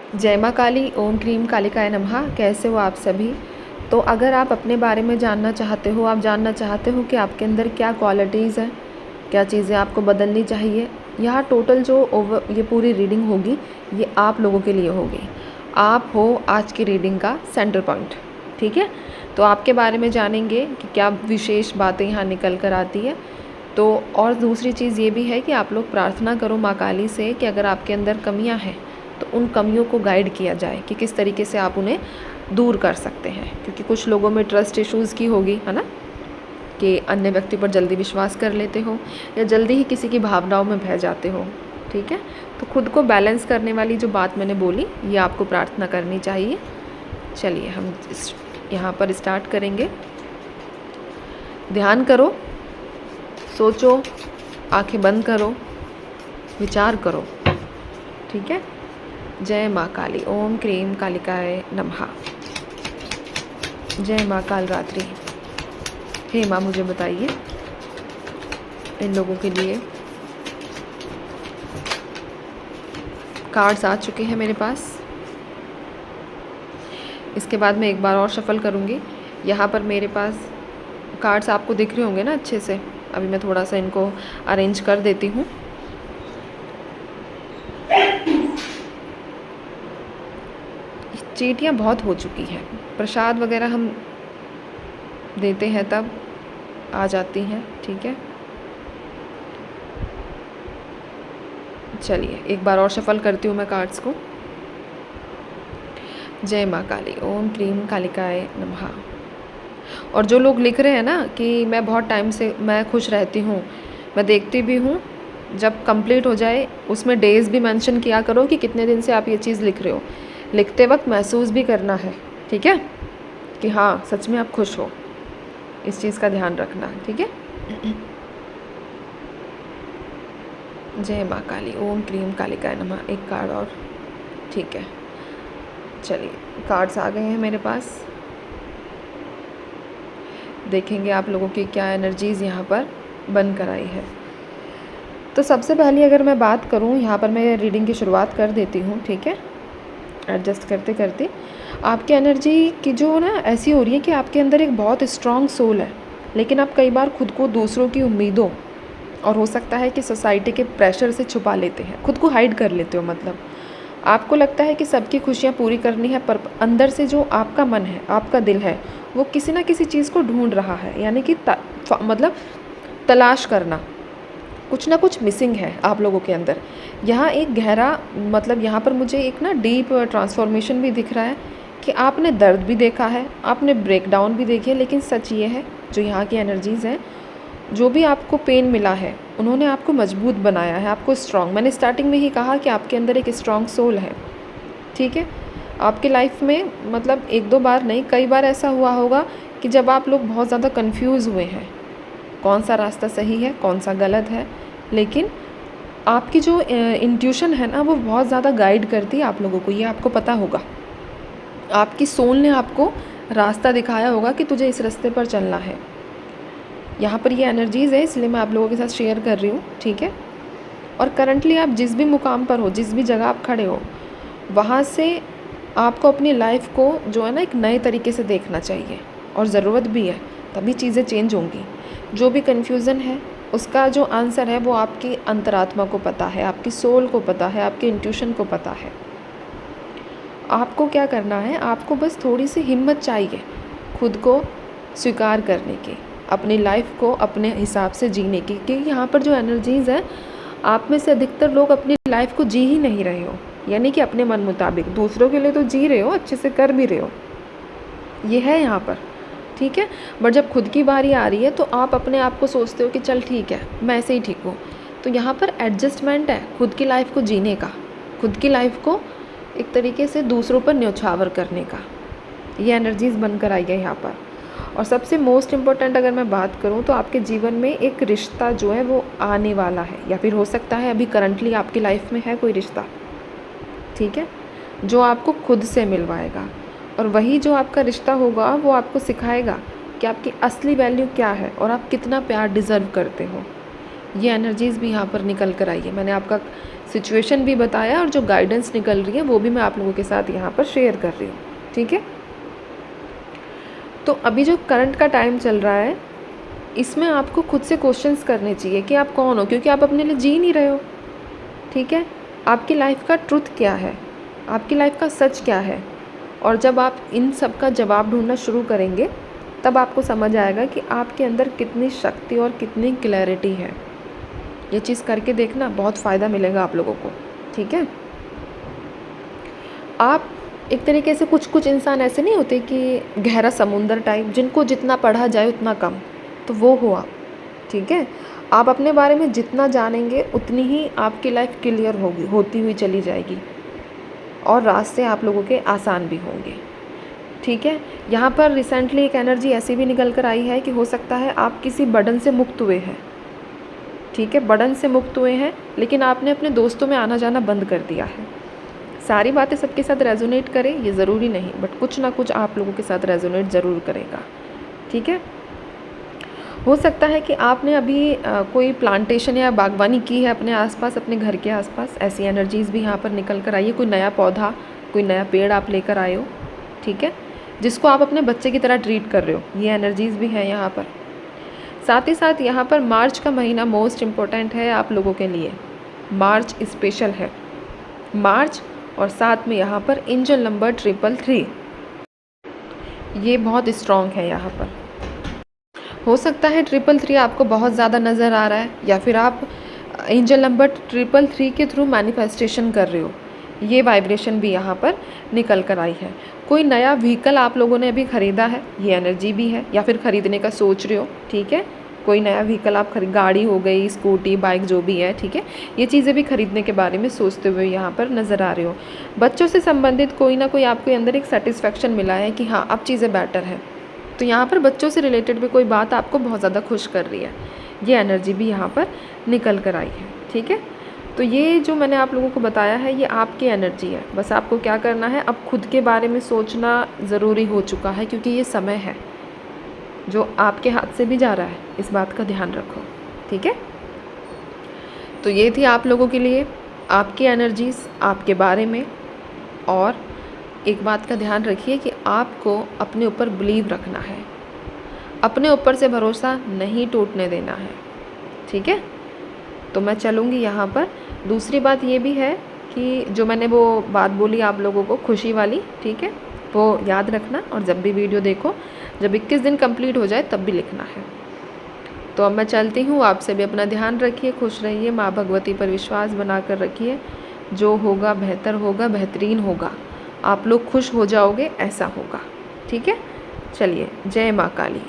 जय माँ काली, ओम क्रीम कालिकाय नमः। कैसे हो आप सभी। तो अगर आप अपने बारे में जानना चाहते हो, आप जानना चाहते हो कि आपके अंदर क्या क्वालिटीज़ हैं, क्या चीज़ें आपको बदलनी चाहिए, यहाँ टोटल जो ये पूरी रीडिंग होगी ये आप लोगों के लिए होगी। आप हो आज की रीडिंग का सेंटर पॉइंट, ठीक है। तो आपके बारे में जानेंगे कि क्या विशेष बातें यहाँ निकल कर आती है। तो और दूसरी चीज़ ये भी है कि आप लोग प्रार्थना करो माँ काली से कि अगर आपके अंदर कमियाँ हैं तो उन कमियों को गाइड किया जाए कि किस तरीके से आप उन्हें दूर कर सकते हैं। क्योंकि कुछ लोगों में ट्रस्ट इश्यूज़ की होगी, है ना, कि अन्य व्यक्ति पर जल्दी विश्वास कर लेते हो या जल्दी ही किसी की भावनाओं में बह जाते हो, ठीक है। तो खुद को बैलेंस करने वाली जो बात मैंने बोली ये आपको प्रार्थना करनी चाहिए। चलिए हम यहाँ पर स्टार्ट करेंगे। ध्यान करो, सोचो, आंखें बंद करो, विचार करो, ठीक है। जय माँ काली, ओम क्रीम कालिकाय नमः। जय माँ काल रात्रि। हे माँ मुझे बताइए इन लोगों के लिए कार्ड्स आ चुके हैं मेरे पास। इसके बाद मैं एक बार और शफल करूँगी। यहाँ पर मेरे पास कार्ड्स आपको दिख रहे होंगे ना अच्छे से। अभी मैं थोड़ा सा इनको अरेंज कर देती हूँ। चींटियाँ बहुत हो चुकी हैं, प्रसाद वगैरह हम देते हैं तब आ जाती हैं, ठीक है। चलिए एक बार और शफल करती हूँ मैं कार्ड्स को। जय माँ काली, ओम क्रीम कालिकाय नमः। और जो लोग लिख रहे हैं ना कि मैं बहुत टाइम से मैं खुश रहती हूँ, मैं देखती भी हूँ, जब कंप्लीट हो जाए उसमें डेज़ भी मेंशन किया करो कि कितने दिन से आप ये चीज़ लिख रहे हो। लिखते वक्त महसूस भी करना है, ठीक है, कि हाँ सच में आप खुश हो। इस चीज़ का ध्यान रखना, ठीक है। जय माँ काली, ओम क्रीम कालिकाय नमः। एक कार्ड और, ठीक है। चलिए कार्ड्स आ गए हैं मेरे पास। देखेंगे आप लोगों की क्या एनर्जीज़ यहाँ पर बन कर आई है। तो सबसे पहले अगर मैं बात करूँ, यहाँ पर मैं रीडिंग की शुरुआत कर देती हूँ, ठीक है। एडजस्ट करते करते आपकी एनर्जी की जो ना ऐसी हो रही है कि आपके अंदर एक बहुत स्ट्रॉन्ग सोल है, लेकिन आप कई बार खुद को दूसरों की उम्मीदों और हो सकता है कि सोसाइटी के प्रेशर से छुपा लेते हैं, खुद को हाइड कर लेते हो। मतलब आपको लगता है कि सबकी खुशियाँ पूरी करनी है, पर अंदर से जो आपका मन है, आपका दिल है, वो किसी ना किसी चीज़ को ढूंढ रहा है। यानी कि मतलब तलाश करना, कुछ ना कुछ मिसिंग है आप लोगों के अंदर। यहाँ एक गहरा मतलब यहाँ पर मुझे एक ना डीप ट्रांसफॉर्मेशन भी दिख रहा है कि आपने दर्द भी देखा है, आपने ब्रेकडाउन भी देखी है, लेकिन सच ये है जो यहाँ की एनर्जीज़ हैं, जो भी आपको पेन मिला है उन्होंने आपको मजबूत बनाया है, आपको स्ट्रॉन्ग। मैंने स्टार्टिंग में ही कहा कि आपके अंदर एक स्ट्रॉन्ग सोल है, ठीक है। आपकी लाइफ में मतलब एक दो बार नहीं, कई बार ऐसा हुआ होगा कि जब आप लोग बहुत ज़्यादा कंफ्यूज हुए हैं कौन सा रास्ता सही है कौन सा गलत है, लेकिन आपकी जो इंट्यूशन है ना वो बहुत ज़्यादा गाइड करती है आप लोगों को। ये आपको पता होगा, आपकी सोल ने आपको रास्ता दिखाया होगा कि तुझे इस रास्ते पर चलना है। यहाँ पर ये एनर्जीज़ है, इसलिए मैं आप लोगों के साथ शेयर कर रही हूँ, ठीक है। और करंटली आप जिस भी मुकाम पर हो, जिस भी जगह आप खड़े हो, वहाँ से आपको अपनी लाइफ को जो है ना एक नए तरीके से देखना चाहिए, और ज़रूरत भी है, तभी चीज़ें चेंज होंगी। जो भी कन्फ्यूज़न है उसका जो आंसर है वो आपकी अंतरात्मा को पता है, आपकी सोल को पता है, आपकी इंट्यूशन को पता है। आपको क्या करना है, आपको बस थोड़ी सी हिम्मत चाहिए खुद को स्वीकार करने की, अपनी लाइफ को अपने हिसाब से जीने की। क्योंकि यहाँ पर जो एनर्जीज़ हैं, आप में से अधिकतर लोग अपनी लाइफ को जी ही नहीं रहे हो, यानी कि अपने मन मुताबिक। दूसरों के लिए तो जी रहे हो, अच्छे से कर भी रहे हो, ये है यहाँ पर, ठीक है। बट जब खुद की बारी आ रही है तो आप अपने आप को सोचते हो कि चल ठीक है मैं ऐसे ही ठीक हूँ। तो यहाँ पर एडजस्टमेंट है खुद की लाइफ को जीने का, खुद की लाइफ को एक तरीके से दूसरों पर न्यौछावर करने का। ये एनर्जीज़ बनकर आई है यहाँ पर। और सबसे मोस्ट इम्पॉर्टेंट अगर मैं बात करूँ तो आपके जीवन में एक रिश्ता जो है वो आने वाला है, या फिर हो सकता है अभी करंटली आपकी लाइफ में है कोई रिश्ता, ठीक है, जो आपको खुद से मिलवाएगा। और वही जो आपका रिश्ता होगा वो आपको सिखाएगा कि आपकी असली वैल्यू क्या है और आप कितना प्यार डिज़र्व करते हो। ये एनर्जीज़ भी यहाँ पर निकल कर आई है। मैंने आपका सिचुएशन भी बताया और जो गाइडेंस निकल रही है वो भी मैं आप लोगों के साथ यहाँ पर शेयर कर रही हूँ, ठीक है। तो अभी जो करंट का टाइम चल रहा है इसमें आपको खुद से क्वेश्चंस करने चाहिए कि आप कौन हो, क्योंकि आप अपने लिए जी नहीं रहे हो, ठीक है। आपकी लाइफ का ट्रुथ क्या है, आपकी लाइफ का सच क्या है। और जब आप इन सब का जवाब ढूंढना शुरू करेंगे तब आपको समझ आएगा कि आपके अंदर कितनी शक्ति और कितनी क्लैरिटी है। ये चीज़ करके देखना, बहुत फ़ायदा मिलेगा आप लोगों को, ठीक है। आप एक तरीके से कुछ इंसान ऐसे नहीं होते कि गहरा समुंदर टाइप, जिनको जितना पढ़ा जाए उतना कम, तो वो हो आप, ठीक है। आप अपने बारे में जितना जानेंगे उतनी ही आपकी लाइफ क्लियर होती हुई चली जाएगी और रास्ते आप लोगों के आसान भी होंगे, ठीक है। यहाँ पर रिसेंटली एक एनर्जी ऐसी भी निकल कर आई है कि हो सकता है आप किसी बर्डन से मुक्त हुए हैं, ठीक है। बर्डन से मुक्त हुए हैं लेकिन आपने अपने दोस्तों में आना जाना बंद कर दिया है। सारी बातें सबके साथ रेजोनेट करें ये ज़रूरी नहीं, बट कुछ ना कुछ आप लोगों के साथ रेजोनेट ज़रूर करेगा, ठीक है। हो सकता है कि आपने अभी कोई प्लांटेशन या बागवानी की है अपने आसपास, अपने घर के आसपास। ऐसी एनर्जीज़ भी यहाँ पर निकल कर आई है। कोई नया पौधा, कोई नया पेड़ आप लेकर आए हो, ठीक है, जिसको आप अपने बच्चे की तरह ट्रीट कर रहे हो। ये एनर्जीज़ भी हैं यहाँ पर। साथ ही साथ यहाँ पर मार्च का महीना मोस्ट इम्पोर्टेंट है आप लोगों के लिए। मार्च स्पेशल है, मार्च, और साथ में यहाँ पर एंजल नंबर 333 ये बहुत स्ट्रॉन्ग है यहाँ पर। हो सकता है 333 आपको बहुत ज़्यादा नज़र आ रहा है, या फिर आप एंजल नंबर 333 के थ्रू मैनिफेस्टेशन कर रहे हो। ये वाइब्रेशन भी यहाँ पर निकल कर आई है। कोई नया व्हीकल आप लोगों ने अभी ख़रीदा है, ये एनर्जी भी है, या फिर ख़रीदने का सोच रहे हो, ठीक है। कोई नया व्हीकल आप गाड़ी हो गई, स्कूटी, बाइक, जो भी है, ठीक है। ये चीज़ें भी खरीदने के बारे में सोचते हुए यहाँ पर नज़र आ रहे हो। बच्चों से संबंधित कोई ना कोई आपके अंदर एक सेटिस्फेक्शन मिला है कि हाँ अब चीज़ें बेटर है, तो यहाँ पर बच्चों से रिलेटेड भी कोई बात आपको बहुत ज़्यादा खुश कर रही है। ये एनर्जी भी यहाँ पर निकल कर आई है, ठीक है। तो ये जो मैंने आप लोगों को बताया है ये आपकी एनर्जी है। बस आपको क्या करना है, अब खुद के बारे में सोचना ज़रूरी हो चुका है, क्योंकि ये समय है जो आपके हाथ से भी जा रहा है। इस बात का ध्यान रखो, ठीक है। तो ये थी आप लोगों के लिए आपकी एनर्जीज़, आपके बारे में। और एक बात का ध्यान रखिए कि आपको अपने ऊपर बिलीव रखना है, अपने ऊपर से भरोसा नहीं टूटने देना है, ठीक है। तो मैं चलूँगी यहाँ पर। दूसरी बात ये भी है कि जो मैंने वो बात बोली आप लोगों को खुशी वाली, ठीक है, वो याद रखना। और जब भी वीडियो देखो, जब 21 दिन कंप्लीट हो जाए तब भी लिखना है। तो अब मैं चलती हूँ। आपसे भी अपना ध्यान रखिए, खुश रहिए, माँ भगवती पर विश्वास बना कर रखिए। जो होगा बेहतर होगा, बेहतरीन होगा, आप लोग खुश हो जाओगे, ऐसा होगा, ठीक है। चलिए, जय माँ काली।